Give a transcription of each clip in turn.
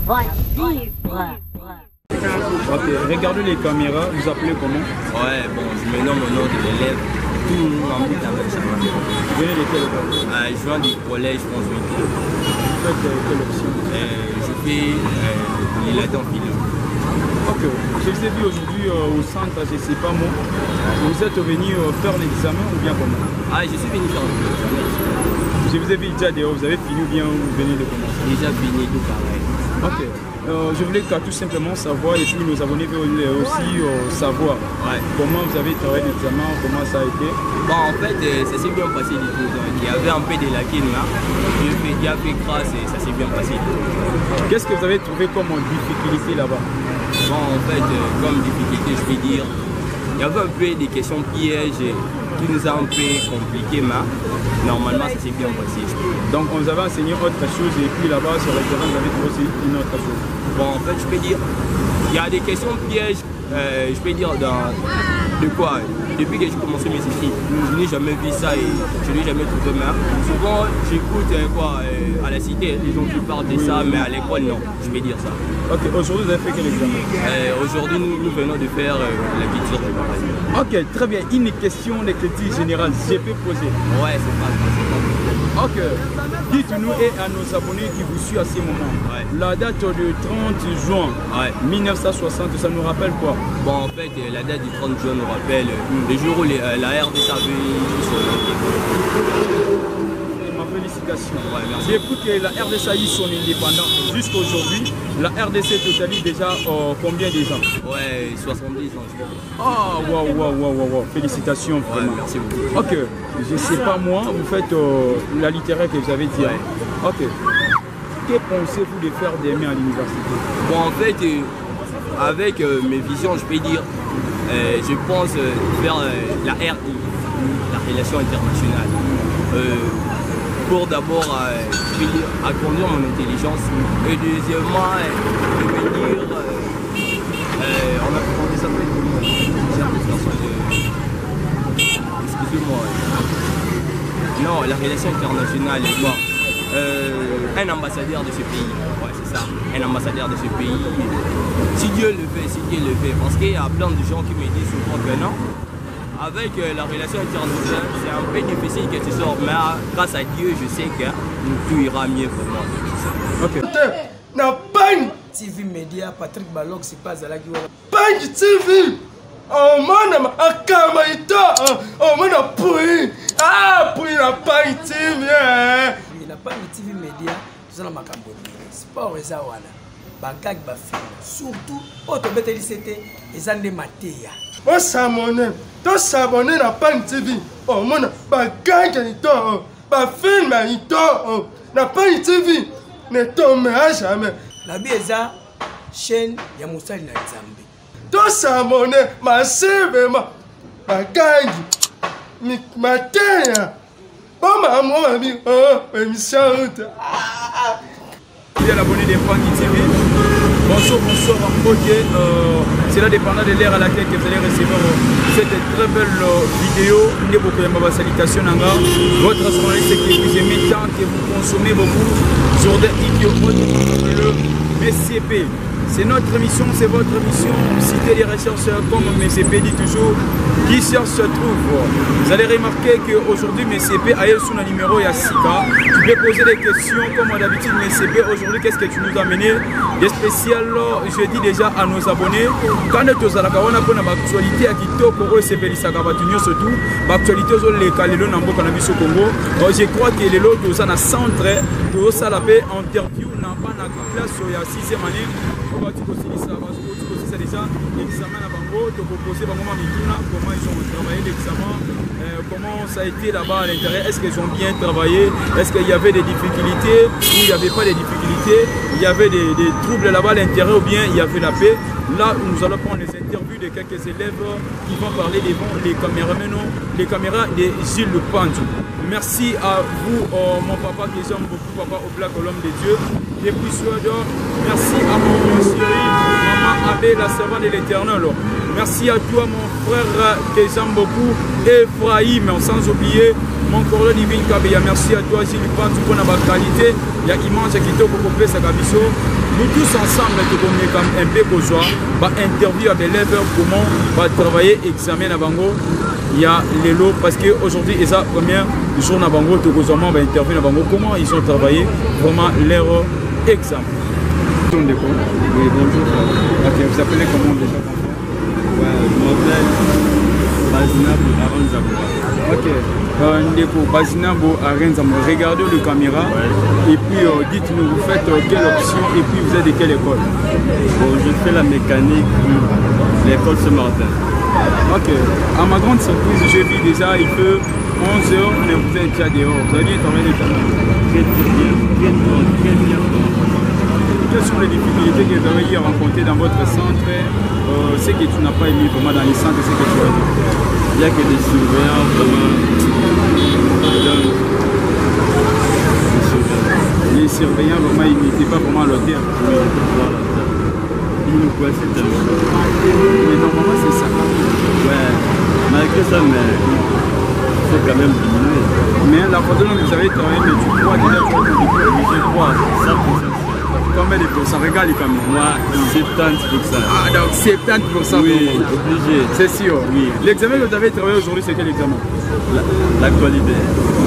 Ok, regardez les caméras, vous appelez comment? Ouais, bon, je me nomme au nom de l'élève. Tout le monde m'embête avec ça. Vous venez de quelle école? Je viens du collège François. Vous faites quelle option? Je fais l'élève en philo. Ok, je vous ai vu aujourd'hui au centre, je ne sais pas moi. Vous êtes venu faire l'examen ou bien comment? Je suis venu faire l'examen. Je vous ai vu déjà dehors, vous avez fini ou bien vous venez de commencer? Déjà fini, tout pareil. Ok, je voulais tout simplement savoir, et puis nos abonnés veulent aussi savoir comment vous avez travaillé l'examen, comment ça a été. Bon, en fait, ça s'est bien passé du tout. Donc, il y avait un peu de lacunes là. J'ai fait grâce et ça s'est bien passé. Qu'est-ce que vous avez trouvé comme difficulté là-bas? Bon, en fait, comme difficulté, je vais dire, il y avait un peu des questions pièges qui nous a un peu compliqué, mais normalement, ça s'est bien passé. Donc, on vous avait enseigné autre chose et puis là-bas, sur le terrain, vous avez trouvé aussi une autre chose. Bon, en fait, je peux dire, il y a des questions pièges, je peux dire, de quoi? Depuis que j'ai commencé mes études, je n'ai jamais vu ça et je n'ai jamais trouvé mal. Souvent, j'écoute à la cité, les gens qui parlent de ça, mais à l'école, non, je vais dire ça. Ok, aujourd'hui, vous avez fait quel examen? Aujourd'hui, nous venons de faire la culture générale. Ok, très bien. Une question de culture générale, je peux poser? Ouais, c'est pas grave. Ok, dites-nous et à nos abonnés qui vous suivent à ce moment, la date du 30 juin 1960, ça nous rappelle quoi? Bon, en fait, la date du 30 juin nous rappelle le jour où la RDC avait Ma félicitation. Ouais, merci. J'écoute que la RDC a eu son indépendance jusqu'à aujourd'hui. La RDC totalise déjà combien de gens? Ouais, 70 ans, je crois. Ah, waouh, félicitations vraiment. Ouais, merci beaucoup. Ok, je ne sais pas moi, vous faites la littéraire que vous avez dit. Ok. Que pensez-vous de faire demain à l'université? Bon, en fait, avec mes visions, je peux dire, je pense faire la RI, la relation internationale. Pour d'abord agrandir mon intelligence et deuxièmement devenir, on a demandé ça excusez-moi, non, la relation internationale est quoi? Un ambassadeur de ce pays, ouais c'est ça, un ambassadeur de ce pays, si Dieu le fait, parce qu'il y a plein de gens qui me disent souvent que non, avec la relation internationale, c'est un peu difficile que tu sors, mais grâce à Dieu, je sais que tout ira mieux pour moi. Ok. TV Média, Patrick Balok, c'est pas à la gueule. Bang TV! Oh man, Akamaïta! Oh man, Pouy! Ah, Pouy, la Bang TV! Il n'a pas de TV Média, tout ça dans ma Cambodge. Sport et Zawana. Bagag Bafin. Surtout, Autobet LCT et Zande Matéa. On s'abonne à Bang TV. Oh man, Bagag Nito! Bafin Manito! La Bang TV ne tombera jamais. La bieza chaîne ya Moussali na Nzambe. Tout s'abonne massivement. Bagag Matéa. Oh maman, émission. Il y a l'abonné des Pangi TV. Bonsoir, cela dépendant de l'ère à laquelle vous allez recevoir cette très belle vidéo. Salutation Nanga. Votre journaliste qui vous aimez tant, que vous consommez beaucoup sur des idiots, le MCP. C'est notre émission, c'est votre émission. Citez les rechercheurs comme MCP dit toujours, qui cherche se trouve. Vous allez remarquer qu'aujourd'hui MCP a eu son numéro Yassika. Tu peux poser des questions comme d'habitude MCP. Aujourd'hui, qu'est-ce que tu nous as amené? Des spéciales, je dis déjà à nos abonnés. Quand nous avons l'actualité à Kitoko, surtout l'actualité sur les Kalelo Nambo Cannabis au Congo. Je crois que les lots sont en centre, de Salapé interview n'a pas la classe sur la 6e année. Déjà l'examen à Bango, de proposer comment ils ont travaillé l'examen, comment ça a été là-bas à l'intérieur, est-ce qu'ils ont bien travaillé, est-ce qu'il y avait des difficultés ou il n'y avait pas de difficultés, il y avait des troubles là-bas à l'intérieur ou bien il y avait la paix. Là, nous allons prendre les interviews de quelques élèves qui vont parler devant les caméras de Gilles Lupantou. Merci à vous, mon papa que j'aime beaucoup, papa au Black l'homme de Dieu. Depuis Suède, merci à mon chéri, maman Abbé, la servante de l'Éternel. Merci à toi, mon frère que j'aime beaucoup, Ephraïm, sans oublier mon corps divin Kabeya. Merci à toi, Gilles Lupantou, pour la qualité. Il y a immense qui te pour compléter sa gabisso. nous tous ensemble, nous communiquons un peu pour soi, interview avec l'élève, comment va travailler examen à Bango. Il y a les lots parce qu'aujourd'hui, c'est la première jour à Bango, tout va interview à Bango, comment ils ont travaillé vraiment leur examen. Oui, bonjour. Ok, vous appelez comment déjà? Je m'appelle Bazinabo Aranzabo. Ok, Ndeko Bazinabo Aranzabo, regardez le caméra et puis dites-nous, vous faites quelle option et puis vous êtes de quelle école? Bon, je fais la mécanique, l'école Saint-Martin. Ok, à ma grande surprise, j'ai vu déjà, il peut 11 h, mais vous êtes déjà dehors. Vous avez bien travaillé les caméras? Très bien. Quelles sont les difficultés que vous avez rencontrées dans votre centre? Ce que tu n'as pas aimé vraiment dans les centres, c'est que tu as dit. Il n'y a que des surveillants vraiment. Les surveillants vraiment ils n'étaient pas vraiment à l'hôtel. Oui, ils nous coinçaient tellement. Mais normalement c'est ça. Ouais, malgré ça, mais il faut quand même diminuer. Mais la photo dont vous avez travaillé, mais tu crois déjà que Je crois, 100%. Combien de pourcents? Regarde quand même. Moi, 70%. Ah, donc 70%. Oui, obligé. C'est sûr. Oui. L'examen que vous avez travaillé aujourd'hui, c'est quel examen? L'actualité.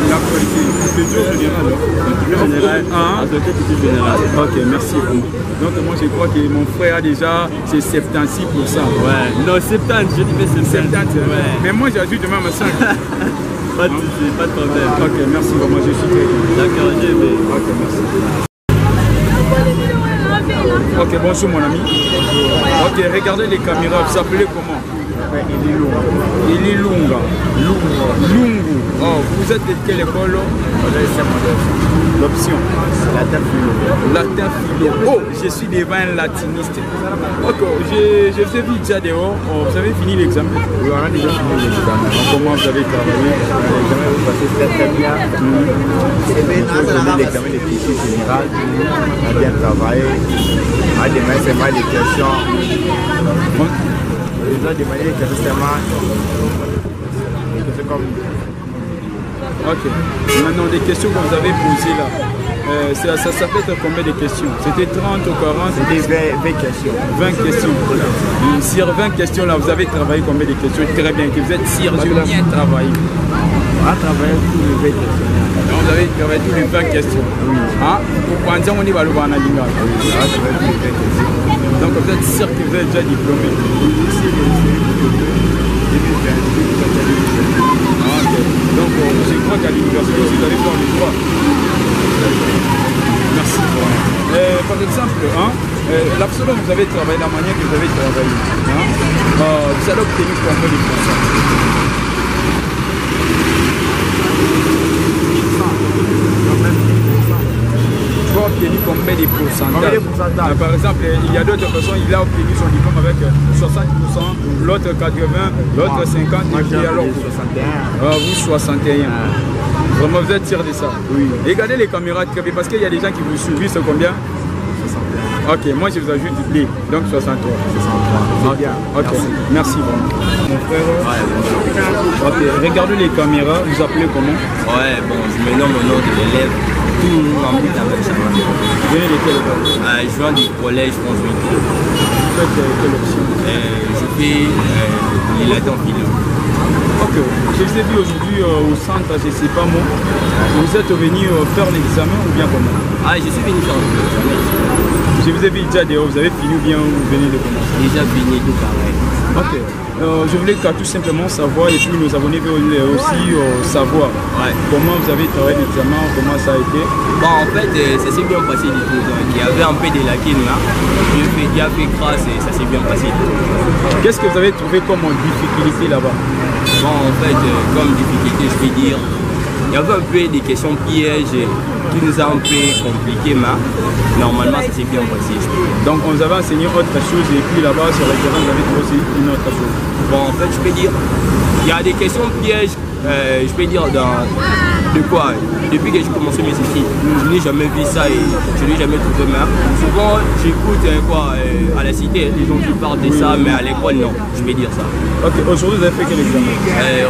L'actualité. Culture générale. Culture générale. Actualité culture générale. Ok, merci beaucoup. Donc moi je crois que mon frère a déjà c'est 76%. Ouais, non 70, je dis mais c'est 70. Ouais. Mais moi j'ajoute même à 5. Pas de soucis, pas de problème. Ok, merci vraiment, je suis très content. D'accord, j'ai aimé. Ok, merci. Ok, bonjour mon ami. Ok, regardez les caméras, vous appelez comment? Ili Lunga. Lungu. Oh, vous êtes de quelle école? L'option. Latin philo. Oh, je suis devant un latiniste. Ok, je vous ai vu déjà dehors. Oh, vous avez fini l'examen? Oui, on a déjà fini l'examen. Comment vous avez travaillé? L'examen vous passez très bien. L'examen de culture générale, on a bien travaillé. On a demandé seulement les questions. Ils ont demandé les questions seulement. Comme... Ok. Maintenant, des questions que vous avez posées là. Ça s'appelle combien de questions? C'était 30 ou 40? C'était 20 questions. 20 questions. Sur 20 questions là, vous avez travaillé combien de questions? Très bien, que vous êtes sûr, j'ai bien travaillé. On a travaillé tous les 20 questions. Donc, vous avez travaillé tous les 20 questions. Oui. Hein? Pour penser on y va le voir en Alinga. Oui, on a travaillé tous les 20 questions. Donc vous êtes sûr que vous êtes déjà diplômé? Donc je crois qu'à l'université vous allez faire le droit. Merci. Par exemple, l'absolu dont vous avez travaillé, la manière que vous avez travaillé, vous allez obtenir combien de pourcents? Tu vas obtenir combien de pourcentages? Par exemple, il y a d'autres personnes, il a obtenu son diplôme avec 60%, l'autre 80%, l'autre 50%, et puis alors vous 61. Vous 61. Vraiment, vous êtes sûr de ça? Oui. Regardez les caméras très bien, parce qu'il y a des gens qui vous suivent, c'est combien? 61. Ok, moi je vous ajoute les, donc 63. 63. Bien. Ok, merci vraiment. Mon frère. Ouais, ok, regardez les caméras, vous appelez comment? Ouais, bon, je me nomme au nom de l'élève. Tout le monde m'embête avec ça. Vous venez de quelle école? Je viens du collège François. Vous faites quelle option? Je fais les Latin philo. Ok, je vous ai vu aujourd'hui au centre, je ne sais pas moi. Vous êtes venu faire l'examen ou bien comment? Ah, je suis venu faire l'examen. Je vous ai vu déjà dehors, vous avez fini ou bien vous venez de commencer? Déjà fini, tout pareil. Ok, je voulais tout simplement savoir et puis nos abonnés veulent aussi savoir comment vous avez travaillé l'examen, comment ça a été. Bon, en fait, ça s'est bien passé du tout. Donc, il y avait un peu de lacunes là. J'ai fait grâce et ça s'est bien passé. Qu'est-ce que vous avez trouvé comme difficulté là-bas? Bon, en fait, comme difficulté, je vais dire, il y avait un peu des questions pièges qui nous a un peu compliqué, mais normalement, ça s'est bien passé. Donc, on vous avait enseigné autre chose et puis là-bas, sur le terrain, vous avez trouvé aussi une autre chose. Bon, en fait, je peux dire, il y a des questions pièges, je peux dire, de quoi? Depuis que j'ai commencé mes études, je n'ai jamais vu ça et je n'ai jamais trouvé mal. Souvent, j'écoute à la cité, les gens qui parlent de ça, mais à l'école, non, je vais dire ça. Ok, aujourd'hui, vous avez fait quel examen?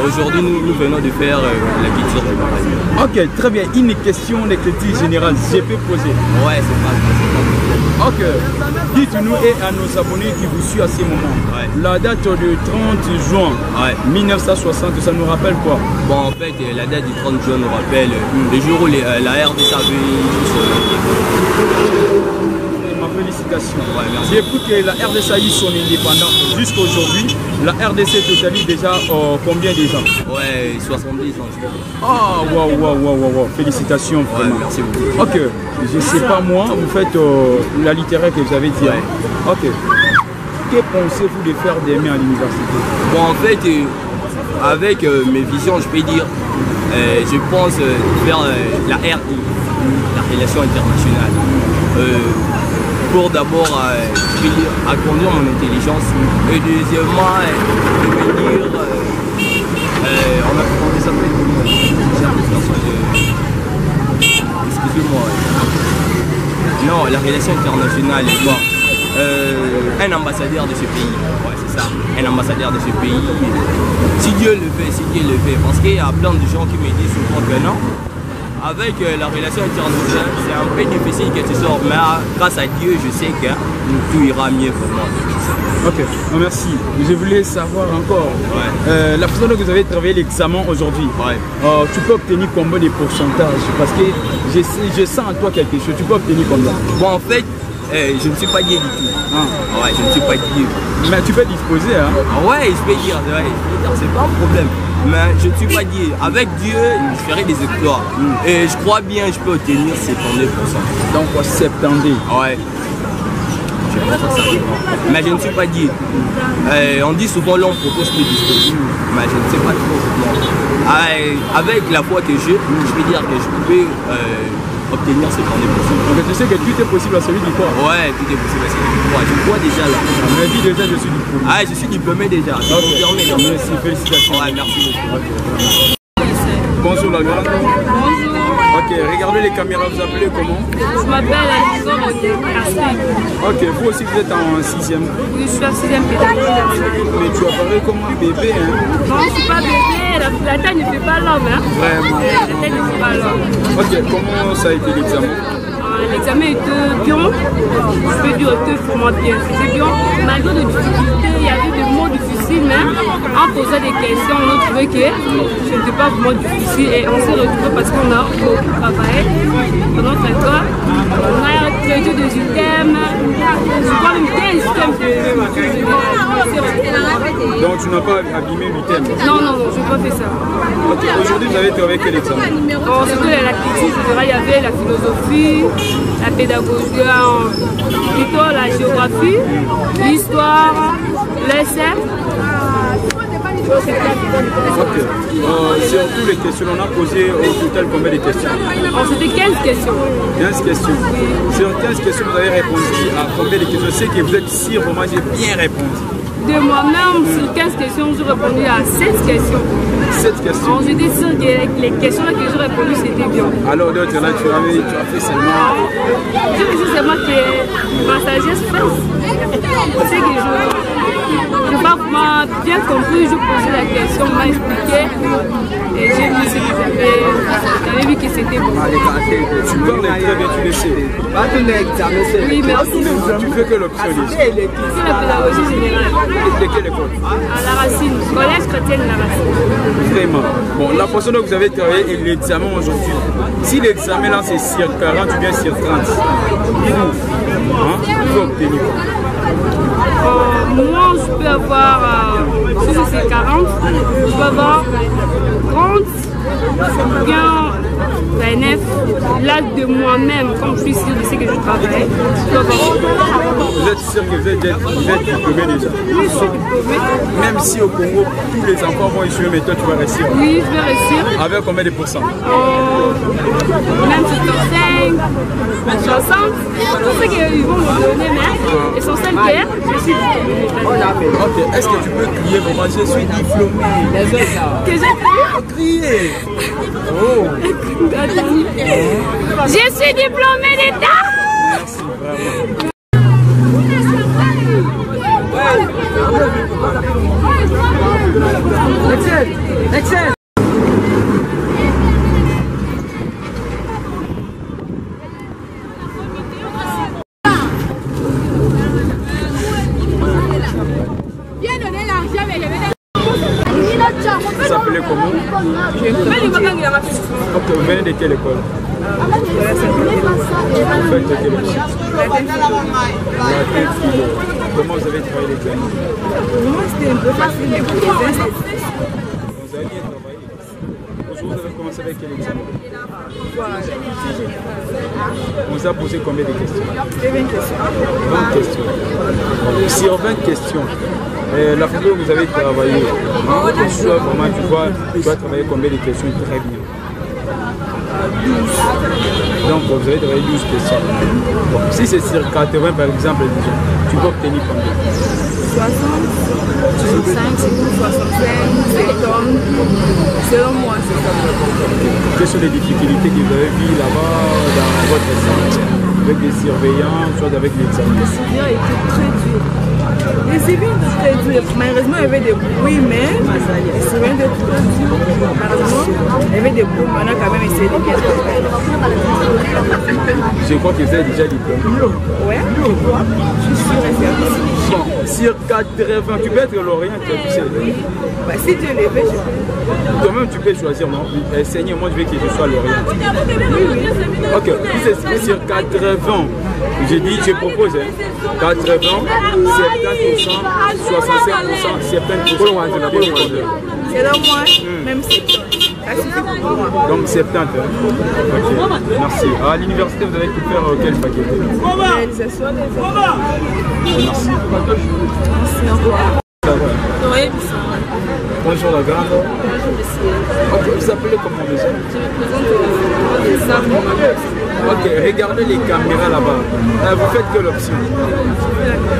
Aujourd'hui, nous venons de faire la culture générale. Ok, très bien. Une question de culture générale, je peux poser? Ouais, c'est pas grave. Ok. Dites-nous et à nos abonnés qui vous suivent à ces moments, la date du 30 juin 1960, ça nous rappelle quoi? Bon, en fait, la date du 30 juin nous rappelle le jour où la RDC avait félicitations. Merci. J'écoute que la RDC a eu son indépendance jusqu'à aujourd'hui. La RDC totalise déjà combien de ans? Ouais, 70 ans. Ah, waouh. Félicitations. Ouais, merci beaucoup. Ok, je ne sais pas moi, vous faites la littéraire que j'avais dit. Ouais. Ok. Que pensez-vous de faire des mains à l'université? Bon, en fait, avec mes visions, je peux dire, je pense faire la RI, la relation internationale. Pour d'abord agrandir mon intelligence et deuxièmement devenir on a demandé ça excusez-moi non, la relation internationale est quoi un ambassadeur de ce pays, ouais c'est ça, un ambassadeur de ce pays, si Dieu le fait, parce qu'il y a plein de gens qui me disent souvent que non. Avec la relation internationale, c'est un peu difficile que tu sors, mais grâce à Dieu, je sais que tout ira mieux pour moi. Ok, merci. Je voulais savoir encore, la façon dont vous avez travaillé l'examen aujourd'hui, tu peux obtenir combien de pourcentage? Parce que je sens en toi quelque chose, tu peux obtenir combien? Bon, en fait, je ne suis pas Dieu du tout. Ouais, je ne suis pas Dieu. Mais tu peux disposer, hein? Ouais, je peux dire, c'est pas un problème. Mais je ne suis pas Dieu. Avec Dieu, je ferai des exploits. Et je crois bien que je peux obtenir 72%. Donc 70. Ouais. Je pense que ça arrivera. Mais je ne suis pas Dieu. On dit souvent l'homme propose plus disposer. Mais je ne sais pas trop. Avec la foi que je peux dire que je peux obtenir 70%. Donc tu sais que tout est possible à celui du croit. Ouais, tout est possible à celui du croit. Je crois déjà là. Mais dis déjà je suis diplômé. Ah, je suis diplômé déjà. Merci, félicitations. Ouais, merci beaucoup. Bonjour la grande. Bonjour. Ok, regardez les caméras, vous appelez comment? Je m'appelle Alison Casting. Ok, vous aussi vous êtes en 6e? Oui, je suis en 6e pédagogie. Mais tu apparais comme un bébé, hein? Non, je ne suis pas bébé, la taille ne fait pas l'homme, hein? Vraiment? La taille ne fait pas l'homme. Ok, comment ça a été l'examen? L'examen était bien, je peux dire était vraiment bien, c'était bien. Malgré les difficultés, il y avait des mots difficiles, mais en posant des questions, on a trouvé que ce n'était pas vraiment difficile et on s'est retrouvés parce qu'on a beaucoup travaillé pendant notre école. On a traité des items, je crois même 15 items. Donc tu n'as pas abîmé l'item? Non, je n'ai pas fait ça. Ok, aujourd'hui vous avez trouvé quel examen? Bon, c'était la critique, il y avait la philosophie, la pédagogie, plutôt la géographie, l'histoire, l'essai. Ok. Sur toutes les questions, on a posé au total combien de questions? C'était 15 questions. 15 questions. Sur 15 questions, vous avez répondu à combien de questions? Je sais que vous êtes si vraiment j'ai bien répondu. De moi-même, sur 15 questions, j'ai répondu à 7 questions. 7 questions. J'étais sûre que les questions que j'ai répondues, c'était bien. Alors, d'autres, là, tu as fait seulement. Je me dis seulement que ma sagesse fasse. C'est que je n'ai pas vraiment bien compris, je posais la question, on m'a expliqué. Et j'ai vu ce que j'avais vu que c'était bon. Tu parles très bien, tu le sais. Oui, merci. Tu fais que l'option. C'est la pédagogie générale. De quelle école? À la Racine, collège chrétien de la Racine. Vraiment. Bon, la façon dont vous avez travaillé et l'examen aujourd'hui, si l'examen là c'est sur 40 ou bien sur 30, vous obtenir quoi? Moi, je peux avoir, si c'est 40, je peux avoir 30, bien 29, là de moi-même, comme je suis sûr de ce que je travaille, je peux avoir. Vous êtes sûr que vous êtes diplômé déjà? Oui, je suis diplômé. Même si au Congo, tous les enfants vont échouer, mais toi tu vas réussir? Oui, je vais réussir. Avec combien de pourcents? Même 75, 60, tout ce qu'ils vont me donner, mais l'essentiel que je suis diplômée. Ok, est-ce que tu peux crier vraiment je suis diplômé? Que j'ai crié? Oh! Je suis diplômée d'État! Merci vraiment. Excellent. comment? Ok, vous venez de quelle école? Vous faites de quelle école? Comment vous avez travaillé l'examen? Pour moi, c'était un peu facile, mais pour les instituts. Vous avez bien travaillé. Aujourd'hui, vous avez commencé avec quel examen? On vous a posé combien de questions? 20 questions. 20 questions. Sur 20 questions, la photo que vous avez travaillé, vraiment, tu dois travailler combien de questions? Très bien. 12. Donc vous avez travaillé 12 questions. Bon, si c'est sur 80 par exemple, tu peux obtenir combien? 60, 65, 65, 70. Selon moi, c'est ça. Quelles sont les difficultés que vous avez vues là-bas dans votre centre? Avec des surveillants, soit avec l'examen? Les surveillants étaient très durs. Les surveillants étaient très durs. Malheureusement, il y avait des bruits, mais les surveillants étaient très durs. Malheureusement, il y avait des bruits, mais on a quand même essayé de bien travailler. Je crois que vous avez déjà diplômé. Ouais, je crois. Je suis sûre et certaine. Bon, sur 80, tu peux être lauréat, tu sais. Bah, si Dieu le veut, je peux. Toi-même, tu peux choisir, non? Seigneur, moi, je veux que je sois lauréat. Oui, oui. Ok, si c'est sur 80, je propose 80, 70%, 65%, 70%. Selon moi, même 70. Ça suffit pour moi. Donc 70. Hein? Ok, merci. À l'université, vous avez pu faire quelle faculté? Réalisation des enfants. Merci. Merci, au revoir. Ça va? Oui, bonjour la grande. bonjour monsieur. Ok, vous appelez comment monsieur? Je me présente au nom des armes. Ok, regardez les caméras là-bas. Vous faites quelle option?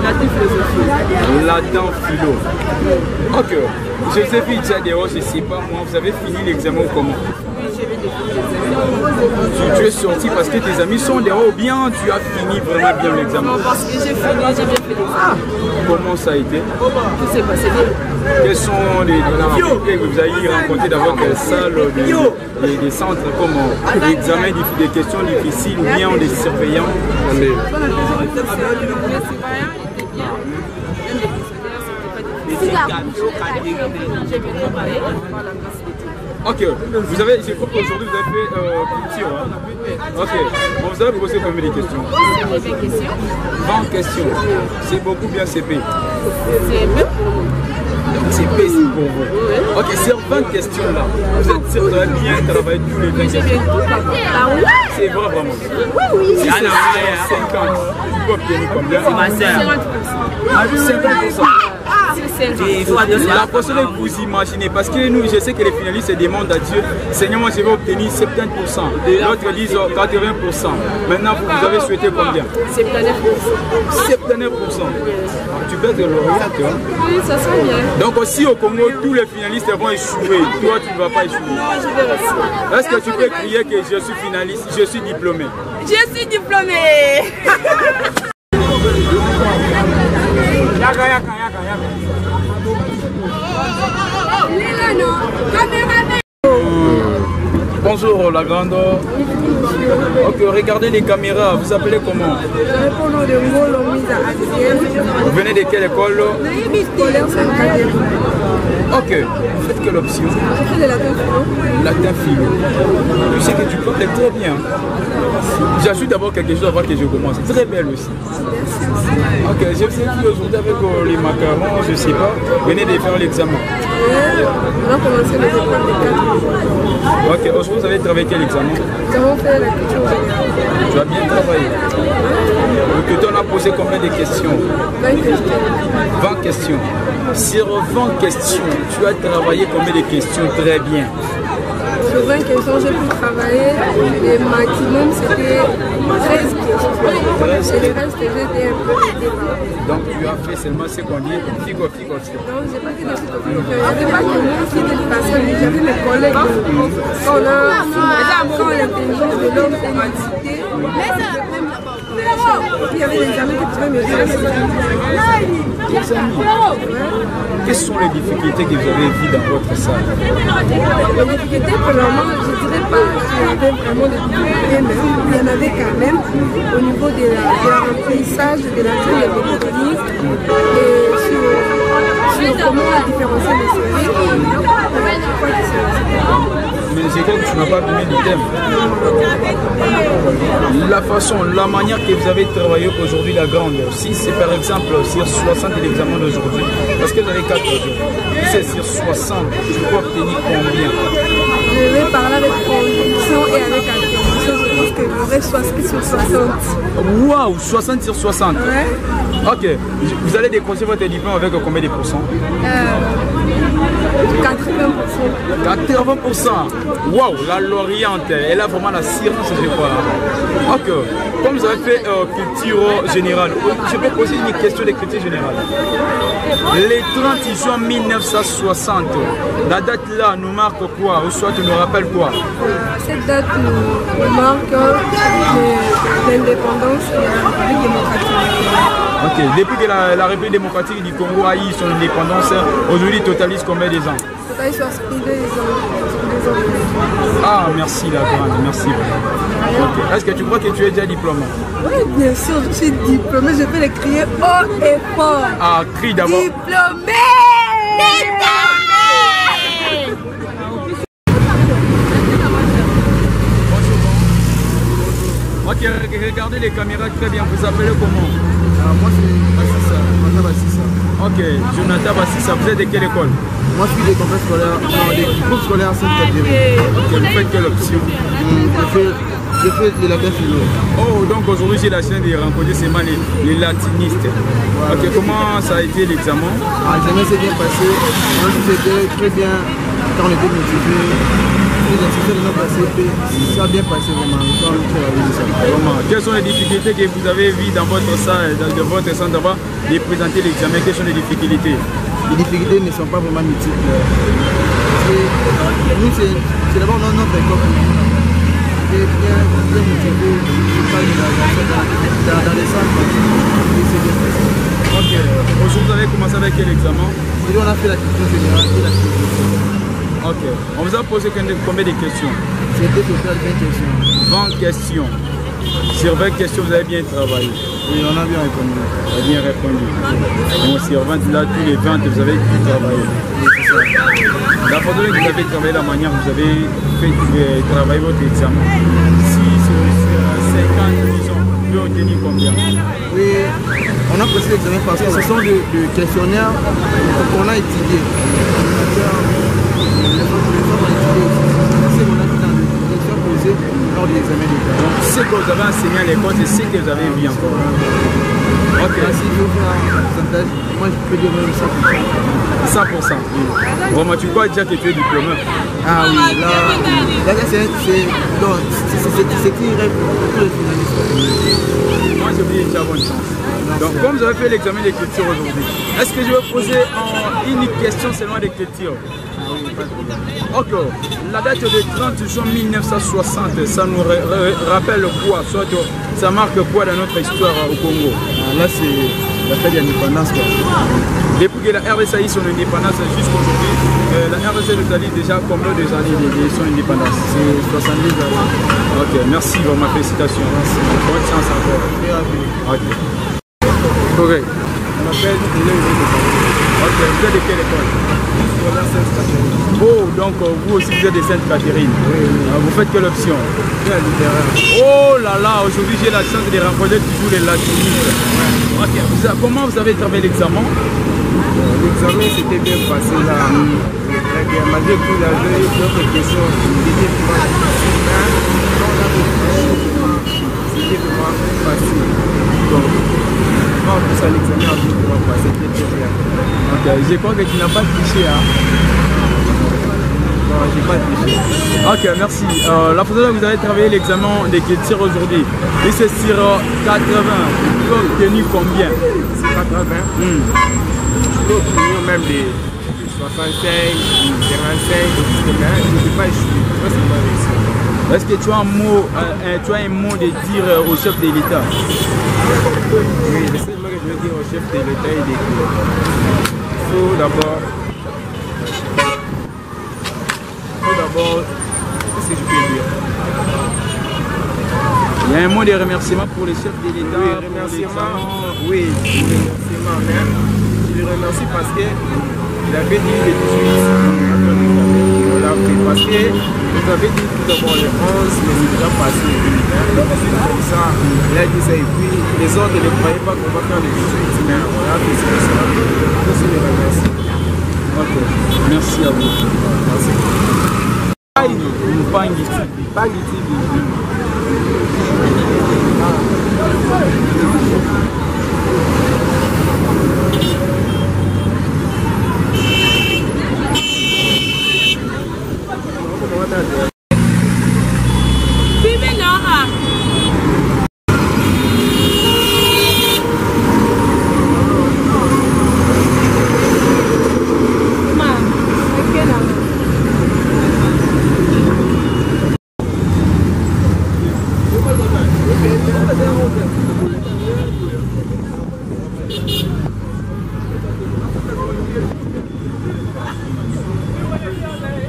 Latin philosophie. Latin philo. Ok. Joséphine Tchadéo, je ne sais pas moi, vous avez fini l'examen comment? Tu es sorti parce que tes amis sont dehors ou bien tu as fini vraiment bien l'examen? Non, parce que j'ai fini, j'ai bien fait l'examen. Comment ça a été? Tout s'est passé bien. Quels sont les difficultés que vous avez rencontrées dans votre salle, des centres comme l'examen, des questions difficiles ou bien des surveillants? Ok, vous avez, je crois qu'aujourd'hui vous avez fait culture. Hein? Ok, bon, vous avez posé combien de questions? 20 questions. 20 questions, c'est beaucoup bien CP. C'est peu pour vous. C'est possible pour vous. Ok, sur 20 questions là, vous êtes sûr que vous avez bien travaillé tous les 20 questions? C'est vrai vraiment? Oui, oui. Si c'est 50, tu peux obtenir combien? 50%. La personne que vous imaginez, parce que nous, je sais que les finalistes demandent à Dieu, Seigneur, moi je vais obtenir 70%, l'autre disent 80%. Maintenant, vous avez souhaité combien? 79%. 79%. Tu peux être lauréat, tu vois? Oui, ça serait bien. Donc aussi au Congo, tous les finalistes vont échouer. Toi, tu ne vas pas échouer. Moi, je vais réussir. Est-ce que tu peux crier que je suis finaliste, je suis diplômé? Je suis diplômée. Bonjour la grande. Ok, regardez les caméras, vous appelez comment? Vous venez de quelle école? Ok, vous faites quelle option? Je fais de latin philo. Latin philo. Je sais que tu parles très bien. J'ajoute d'abord quelque chose avant que je commence. Très belle aussi. Ok, je sais qu'aujourd'hui avec les macarons, je ne sais pas, venez de faire l'examen. On a commencé les épreuves de 4 jours. Ok, aujourd'hui vous avez travaillé quel examen? Nous avons fait la culture. Tu as bien travaillé. Donc, on a posé combien de questions? 20 questions. 20 questions. Sur 20 questions, tu as travaillé combien de questions? Très bien. Sur 20 questions, j'ai pu travailler. Le maximum, c'était 13 questions. Et le reste, j'étais un peu aidé. Donc, tu as fait seulement ce qu'on dit figo. Non, je n'ai pas fait de figo. Il n'y avait pas que moi qui était passé, mais j'avais mes collègues. Quand l'intelligence de l'homme est une entité, il y avait des amis qui pouvaient me dire. Quelles sont les difficultés que vous avez vues dans votre salle? Les difficultés, premièrement, je ne dirais pas qu'il y avait vraiment des difficultés, mais il y en avait quand même au niveau de la remplissage de la grille de l'église et sur comment différencier les séries. Mais c'est comme tu n'as pas donné du thème. La façon, la manière que vous avez travaillé aujourd'hui, la grande, si c'est par exemple sur 60 l'examen d'aujourd'hui, parce que vous avez 4 aujourd'hui, si c'est sur 60, tu peux obtenir combien? Je vais parler avec conviction et avec affirmation. Je pense que j'aurai 60 sur 60. Waouh, 60 sur 60. Ouais. Ok, vous allez décrocher votre diplôme avec combien de pourcents? 80%. Waouh, la lauréante, elle a vraiment la science, je crois. Ok, comme vous avez fait culture générale, je peux poser une question de culture générale. Les 30 juin 1960, la date là nous marque quoi? Ou soit tu nous rappelles quoi? Cette date nous marque l'indépendance de la République démocratique. Ok, depuis que la République démocratique du Congo a eu son indépendance, aujourd'hui totalise combien des ans? Totalise 62 ans. Ah, merci la grande, merci. Okay. Est-ce que tu crois que tu es déjà diplômé? Oui, bien sûr, je suis diplômée, je peux le crier haut et fort. Ah, crie d'abord. Diplômée! Ok, regardez les caméras très bien, vous appelez comment? Moi c'est Bassissa, Jonathan Bassissa. Ok, Jonathan Bassissa, vous êtes de quelle école? Moi je suis des complexes scolaires, non, des groupes scolaires Sainte-Catherine. Ok, vous faites quelle option? J'ai fait de la philo. Oh, donc aujourd'hui j'ai la chance de rencontrer seulement les latinistes. Voilà. Ok, comment ça a été l'examen? L'examen s'est bien passé, c'était très bien, quand on était motivés. Ça a bien passé vraiment. Quelles sont les difficultés que vous avez vues dans votre salle, dans votre centre d'abord de présenter l'examen? Quelles sont les difficultés? Les difficultés ne sont pas vraiment multiples. Nous, c'est d'abord notre école. Bien motivé, dans les centres. Ok. Aujourd'hui, vous avez commencé avec quel examen? On a fait la culture générale et la culture. Ok. On vous a posé combien de questions? C'était total 20 questions. 20 questions. Sur 20 questions, vous avez bien travaillé. Oui, on a bien répondu. On a bien répondu. Donc sur 20, là, tous les 20, vous avez bien travaillé. Oui, c'est ça. La photo que vous avez travaillé, la manière vous avez fait travailler votre examen. Si sur 50, disons, vous pouvez obtenir combien? Oui, on a passé l'examen parce que ce sont des questionnaires qu'on a étudiés. Donc, ce que vous avez enseigné à l'école, c'est ce que vous avez vu encore. Ok. Moi, je peux dire même 100%. 100%. Vraiment, tu crois déjà que tu es diplômé? Ah oui, là c'est qui rêve pour les finalistes. Moi, j'ai oublié déjà bonne chance. Donc, comme vous avez fait l'examen d'écriture aujourd'hui, est-ce que je vais poser une question seulement d'écriture? Ok, la date de 30 juin 1960, ça nous rappelle quoi? Soit ça marque quoi dans notre histoire au Congo? Là, c'est la fête de l'indépendance. Depuis que la RDC a eu son indépendance jusqu'aujourd'hui, la RDC nous a dit déjà combien d'années de son indépendance? C'est 70 ans. Ok, merci, ma félicitations. Merci. Bonne chance encore. Ok. Correct. On m'appelle Ok, vous êtes de quelle école? Oh, donc vous aussi vous êtes de Sainte-Catherine. Oui. Vous faites quelle option? Oh là là, aujourd'hui j'ai la chance de rencontrer toujours les latinistes. Ouais. Ok, comment vous avez travaillé l'examen? L'examen s'était bien passé là. Très bien, malgré tout, il y avait d'autres questions qui étaient c'était vraiment facile. Donc, quand tout ça, l'examen a vu comment passer, c'était très bien. Ok, je crois que tu n'as pas triché. Hein? Non, j'ai pas triché. Ok, merci. La photo là, vous avez travaillé l'examen d'écriture aujourd'hui. Et c'est sur 80. Vous pouvez obtenir combien? C'est 80. Je peux obtenir même des 65, 45, je ne peux pas échouer. C'est pas réussi. Est-ce que tu as un mot de dire au chef de l'État? Oui, le seul mot que je veux dire au chef de l'État, il est qu'il faut d'abord, qu'est-ce que je peux dire? Il y a un mot de remerciement pour les chefs de l'État. Oui, remerciement, oui, remerciement même. Je le remercie parce qu'il avait dit le 18, on l'a fait. Parce que vous avez dit tout d'abord le 11, mais c'est déjà passé. Donc c'est comme ça, il a dit ça et puis les autres ne croyaient pas qu'on va faire le 18, mais on a fait ça. Je le remercie. Ok, merci à vous. Merci. Pas du TV.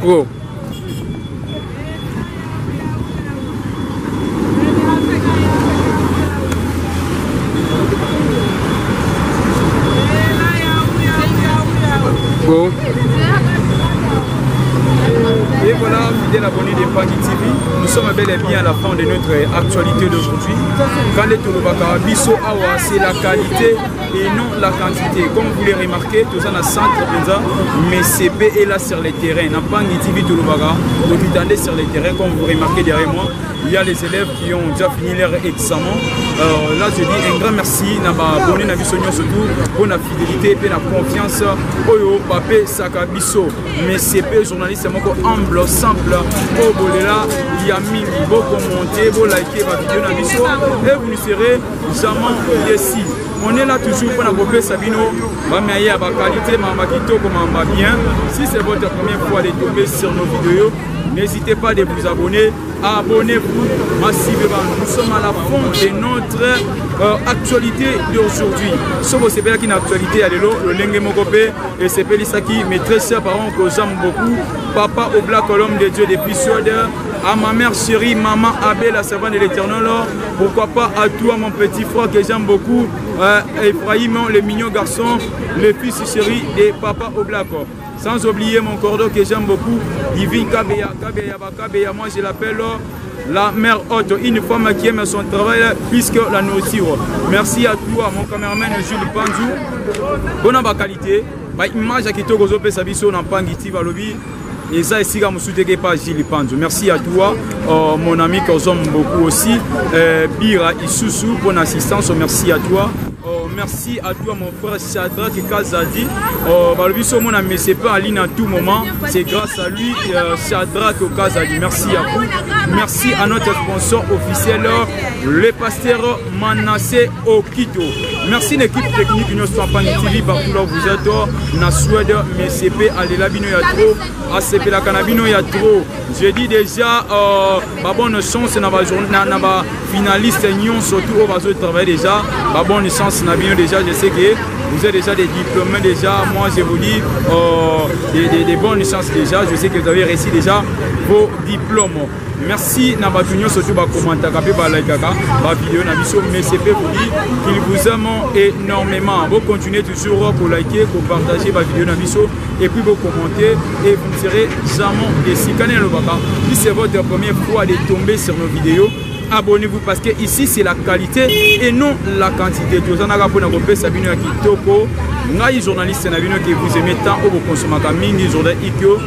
Go. Go. Et voilà, fidèles abonnés de Pangui TV, nous sommes bel et bien à la fin de notre actualité d'aujourd'hui. Quand les Touloubaka Bisso Awa, c'est la qualité et non la quantité. Comme vous l'avez remarqué, tout ça dans le centre, mais CP est là sur le terrain. Dans Pangui TV Touloubaka, vous attendez sur le terrain, comme vous remarquez derrière moi. Il y a les élèves qui ont déjà fini leur examen. Là, je dis un grand merci à abonné à Bissonio surtout pour la fidélité et la confiance. Oyo, Papé, Sakabiso, mais CP, journaliste, c'est humble, simple. Au Bolela, il y a mis, vous commenter, vous liker ma vidéo dans Bisso et vous ne serez jamais ici. On est là toujours pour la Sabino, mais il y a la qualité, ma bien. Si c'est votre première fois de tomber sur nos vidéos, n'hésitez pas de vous abonner. Abonnez-vous massivement. Nous sommes à la fin de notre actualité d'aujourd'hui. Sauf que c'est bien qu'une actualité, le Lengue Mokopé et c'est Pélisaki, mes très chers parents que j'aime beaucoup. Papa au Black Colombe de Dieu depuis Suède. À ma mère chérie, maman Abel, la servante de l'Éternel. Pourquoi pas à toi, mon petit frère que j'aime beaucoup. Ephraïm, le mignon garçon, le fils chéri de Papa au Black. Sans oublier mon cordon que j'aime beaucoup, Divine Kabeya, moi je l'appelle la mère haute, une femme qui aime son travail puisque la nourriture. Merci à toi, mon caméraman Jules Panzou. Bonne qualité, image qui te gozo pe sabiso na Pangui TV lobby. Et ça ici comme soutenu par Jules Panzou. Merci à toi, mon ami que j'aime beaucoup aussi, Bira Isusu pour l'assistance. Merci à toi. Merci à toi mon frère Shadrach Kazadi. Mon ami c'est pas en ligne à tout moment. C'est grâce à lui Shadrach Kazadi. Merci à vous. Merci à notre sponsor officiel, le pasteur Manassé Okito. Merci l'équipe technique de notre Pangui TV partout là où vous êtes. Na Suède, mais CP à l'Elabino il y a trop. À CP la Canabino il y a trop. Je dis déjà bonne chance dans la journée, dans la finaliste surtout au bas de travail déjà. Bonne chance déjà, je sais que vous êtes déjà des diplômés déjà. Moi je vous dis des bonnes chances déjà. Je sais que vous avez réussi déjà vos diplômes. Merci Nabatunyo surtout par commentaire, par like, par vidéo Nabiso, mais c'est pour vous dire qu'ils vous aiment énormément. Vous continuez toujours pour liker, pour partager ma vidéo Nabiso et puis vous commenter et vous ne serez jamais déçus. Si c'est votre première fois de tomber sur nos vidéos, abonnez-vous parce que ici c'est la qualité et non la quantité. Tout ça n'a pas pour nous repérer Sabino Kitoko. Ngai journaliste Sabino que vous aimez tant au consommateurs mini journal Ikyo.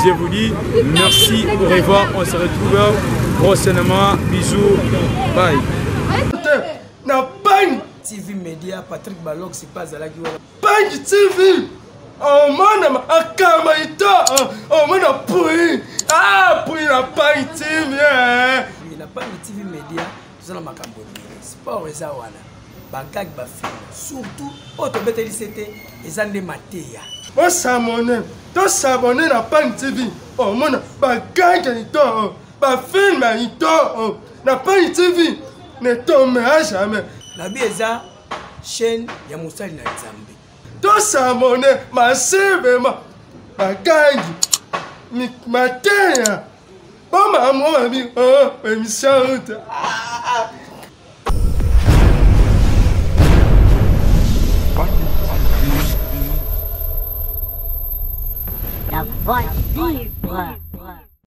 Je vous dis merci, au revoir, on se retrouve prochainement. Bisous, bye. Na Pangui TV Média, Patrick Balok, c'est pas à la gueule. Pangui TV. Oh mon akamaito. Oh mon apui. Ah, puis la Pangui TV. La Pangui TV Média, c'est dans ma Cambodge. Sport et Zawana. Bagag Bafim. Surtout, Otobete Lisete et Zande Matéa. On s'abonne. On s'abonne à Pangui TV. Oh mon bagag bafilme ya hito na Pani TV ne tombera jamais. Nabi eza chaîne ya mosali na Nzambe. Tosabone massivement bakangi mateya bama moi mi émission. La voix libre.